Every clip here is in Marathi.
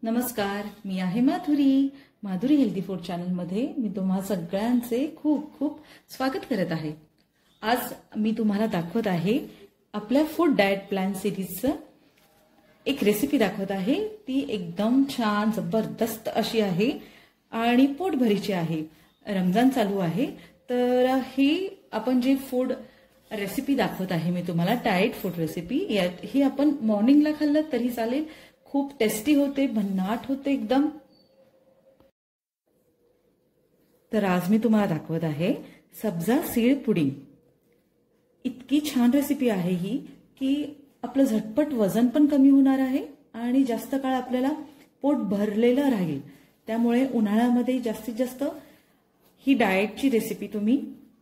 नमस्कार, मी आहे माधुरी हेल्दी फूड चॅनलमध्ये मी तुम्हा सगळ्यांचे खूप खूप स्वागत करत आहे। आज मी तुम्हाला दाखवत आहे आपल्या फूड डाएट प्लॅन सिरीजचं एक रेसिपी दाखवत आहे। ती एकदम छान जबरदस्त अशी आहे आणि पोटभरीची आहे। रमजान चालू आहे तर ही आपण जी फूड रेसिपी दाखवत आहे मी तुम्हाला डाएट फूड रेसिपी, ही आपण मॉर्निंगला खाल्लं तरी चालेल। खूप टेस्टी होते, भन्नाट होते एकदम। तर आज मी तुम्हाला दाखवत आहे सब्जा सीड पुडिंग। इतकी छान रेसिपी आहे ही की आपलं झटपट वजन पण कमी होणार आहे आणि जास्त काळ आपल्याला पोट भरलेलं राहील। त्यामुळे उन्हाळ्यामध्ये जास्तीत जास्त ही डाएटची रेसिपी तुम्ही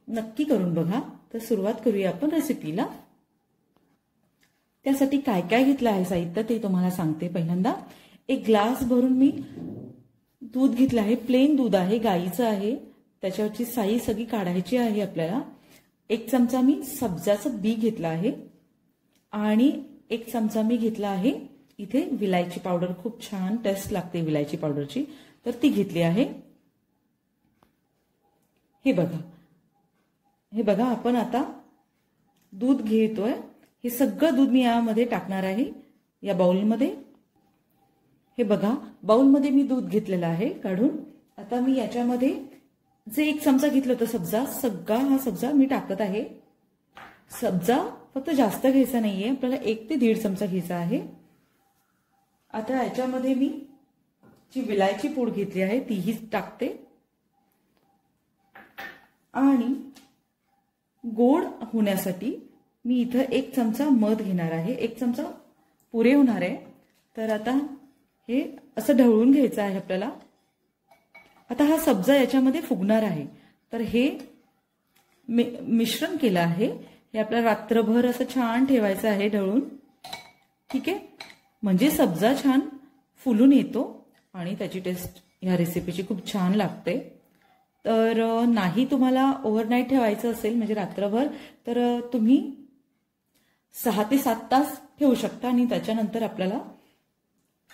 नक्की करून बघा। तर सुरुवात करूया आपण रेसिपीला। त्यासाठी काय काय घेतलं आहे साहित्य ते तुम्हाला सांगते। पहिल्यांदा एक ग्लास भरून मी दूध घेतलं आहे। प्लेन दूध आहे, गाईचं आहे। त्याच्यावरची साई सगळी काढायची आहे आपल्याला। एक चमचा मी सब्जाचं बी घेतलं आहे आणि एक चमचा मी घेतला आहे इथे विलायची पावडर। खूप छान टेस्ट लागते विलायची पावडरची, तर ती घेतली आहे। हे बघा आपण आता दूध घेतोय। हे सगळं दूध मी यामध्ये टाकणार आहे या बाउलमध्ये। हे बघा बाउलमध्ये मी दूध घेतलेलं आहे काढून। आता मी याच्यामध्ये जे एक चमचा घेतलं होतं सब्जा, सगळा हा सब्जा मी टाकत आहे। सब्जा फक्त जास्त घ्यायचा नाहीये, आपल्याला 1 ते 1.5 चमचा घ्यायचा आहे। आता याच्यामध्ये मी जी विलायची पूड घेतली आहे तीही टाकते आणि गोड होण्यासाठी मी इथं 1 चमचा मध घेणार आहे। 1 चमचा पुरे होणार आहे। तर आता हे असं ढवळून घ्यायचं आहे आपल्याला। आता हा सब्जा याच्यामध्ये फुगणार आहे। तर हे मिश्रण केलं आहे, हे आपल्याला रात्रभर असं छान ठेवायचं आहे ढवळून। ठीक आहे, म्हणजे सब्जा छान फुलून येतो आणि त्याची टेस्ट ह्या रेसिपीची खूप छान लागते। तर नाही तुम्हाला ओव्हरनाईट ठेवायचं असेल म्हणजे रात्रभर, तर तुम्ही 6 ते 7 तास ठेवू शकता आणि त्याच्यानंतर आपल्याला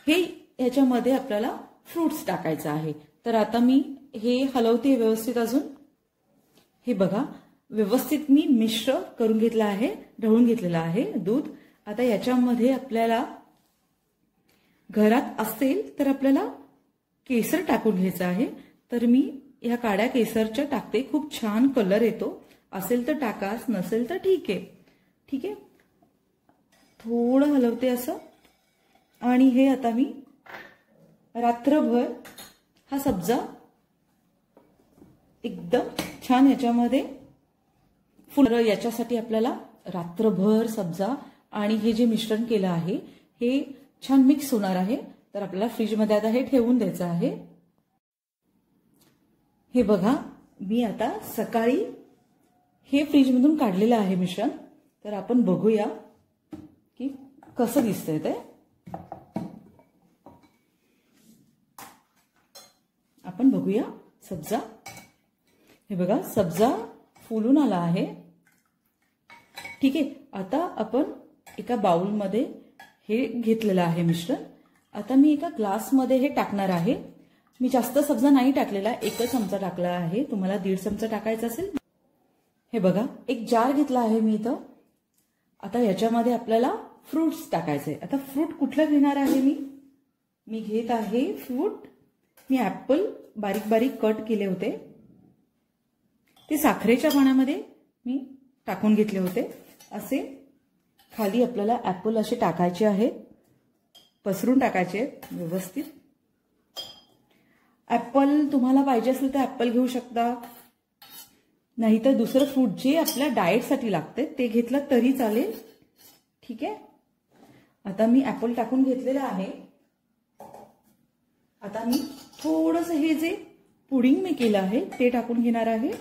ह्याच्यामध्ये आपल्याला फ्रुट्स टाकायचं आहे। तर आता मी हे हलवते व्यवस्थित अजून। हे बघा व्यवस्थित मी मिश्र करून घेतलं आहे, ढवळून घेतलेलं आहे दूध। आता याच्यामध्ये आपल्याला घरात असेल तर आपल्याला केसर टाकून घ्यायचं आहे। तर मी ह्या काड्या केसरच्या टाकते, खूप छान कलर येतो। असेल तर टाकाच, नसेल तर ठीक आहे। थोडं हलवते असं आणि हे आता मी रात्रभर हा सब्जा एकदम छान याच्यामध्ये याच्यासाठी आपल्याला रात्रभर सब्जा आणि हे जे मिश्रण केलं आहे हे छान मिक्स होणार आहे। तर आपल्याला फ्रीजमध्ये आता हे ठेवून द्यायचं आहे। हे बघा मी आता सकाळी हे फ्रीजमधून काढलेलं आहे मिश्रण। तर आपण बघूया की कसं दिसतंय ते। आपण बघूया सब्जा। हे बघा सब्जा फुलून आला आहे। ठीक आहे, आता आपण एका बाउलमध्ये हे घेतलेलं आहे मिश्रण। आता मी एका ग्लासमध्ये हे टाकणार आहे। मी जास्त सब्जा नाही टाकलेला, 1 चमचा टाकला आहे। तुम्हाला 1.5 चमचा टाकायचा असेल। हे बघा एक जार घेतला आहे मी इथं। आता याच्यामध्ये आपल्याला फ्रुट्स टाकायचे। आता फ्रूट कुठलं घेणार आहे मी घेत आहे फ्रूट, मी ऍपल बारीक बारीक कट केले होते, ते साखरेच्या पाण्यामध्ये मी टाकून घेतले होते। असे खाली आपल्याला ऍपल असे टाकायचे आहेत, पसरून टाकायचे आहेत व्यवस्थित। ऍपल तुम्हाला पाहिजे असेल तर ऍपल घेऊ शकता, नाहीतर दुसरं फ्रूट जे आपल्या डाएटसाठी लागते ते घेतलं तरी चालेल। ठीक आहे, आता मी ऍपल टाकून घेतलेलं आहे। आता मी थोडंसं हे जे पुडिंग मी केलं आहे ते टाकून घेणार आहे।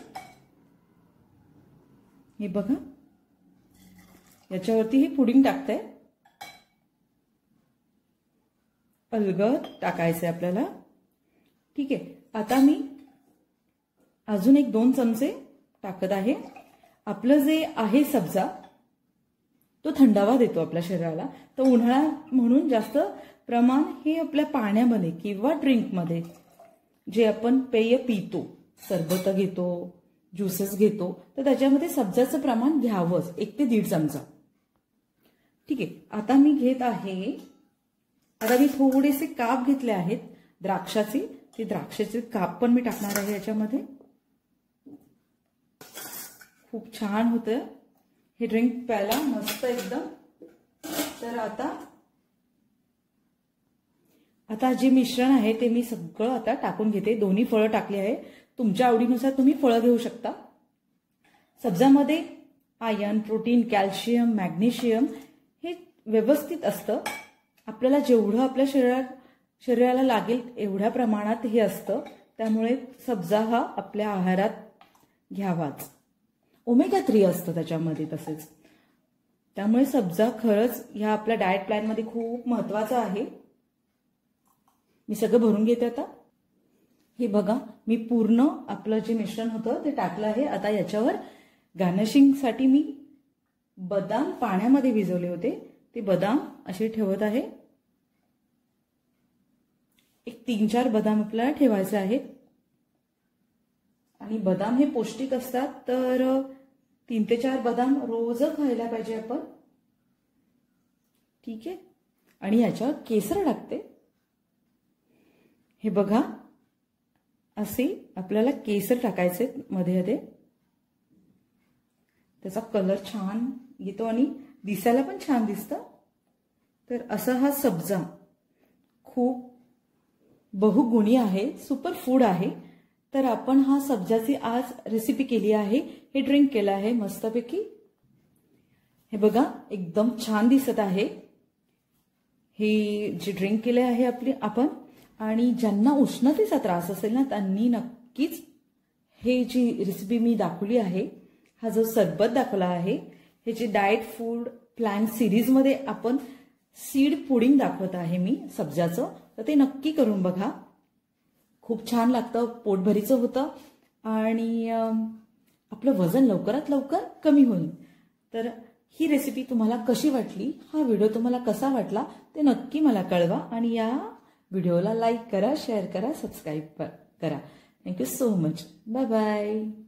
हे बघा याच्यावरती हे पुडिंग टाकतंय, अलगद टाकायचंय आपल्याला। ठीक आहे, आता मी अजून 1-2 चमचे टाकत आहे। आपलं जे आहे सब्जा तो थंडावा देतो आपल्या शरीराला. तर उन्हाळा म्हणून जास्त प्रमाण हे आपल्या पाण्यामध्ये किंवा ड्रिंकमध्ये जे आपण पेय पितो, सरबत घेतो, ज्युसेस घेतो, तर त्याच्यामध्ये सब्जाचं प्रमाण घ्यावंच, 1 ते 1.5 चमचा. ठीक आहे. आता मी घेत आहे, आता मी थोडेसे काप घेतले आहेत द्राक्षाचे. ते द्राक्षाचे काप पण मी टाकणार आहे याच्यामध्ये. खूप छान होतं हे ड्रिंक प्यायला, मस्त एकदम. तर आता जे मिश्रण आहे ते मी सगळं आता टाकून घेते. दोन्ही फळं टाकली आहे. तुमच्या आवडीनुसार तुम्ही फळं घेऊ शकता. सब्जामध्ये आयर्न, प्रोटीन, कॅल्शियम, मॅग्नेशियम हे व्यवस्थित असतं. आपल्याला जेवढं आपल्या शरीराला लागेल एवढ्या प्रमाणात हे असतं. त्यामुळे सब्जा हा आपल्या आहारात घ्यावाच. ओमेगा 3 असतं त्याच्यामध्ये तसेच. त्यामुळे सब्जा खरंच ह्या आपल्या डाएट प्लॅनमध्ये खूप महत्वाचा आहे. मी सगळं भरून घेते आता. हे बघा, मी पूर्ण आपलं जे मिश्रण होतं ते टाकलं आहे. आता याच्यावर गार्निशिंगसाठी मी बदाम पाण्यामध्ये भिजवले होते, ते बदाम असे ठेवत आहे. एक 3-4 बदाम आपल्याला ठेवायचे आहेत. आणि बदाम हे पौष्टिक असतात, तर 3 ते 4 बदाम रोज खायला पाहिजे आपण. ठीक आहे. आणि याच्यावर केसर टाकते. हे बघा, असे आपल्याला केसर टाकायचे मध्ये मध्ये. त्याचा कलर छान येतो आणि दिसायला पण छान दिसतं. तर असा हा सब्जा खूप बहुगुणी आहे, सुपर फूड आहे. तर आपण हा सब्जाची आज रेसिपी केली आहे, हे ड्रिंक केलं आहे मस्तपैकी. हे बघा, एकदम छान दिसत आहे हे जे ड्रिंक केले आहे आपण. आणि ज्यांना उष्णतेचा त्रास असेल ना, त्यांनी नक्कीच हे जी रेसिपी मी दाखवली आहे, हा जो सरबत दाखवला आहे, हे जे डाएट फूड प्लॅन सिरीजमध्ये आपण सीड पुडिंग दाखवत आहे मी सब्जाचं, तर ते नक्की करून बघा. खूप छान लागतं, पोटभरीचं होतं आणि आपलं वजन लवकरात लवकर कमी होईल. तर ही रेसिपी तुम्हाला कशी वाटली, हा व्हिडिओ तुम्हाला कसा वाटला ते नक्की मला कळवा. आणि या व्हिडिओला लाईक करा, शेअर करा, सबस्क्राईब करा. Thank you so much. Bye bye.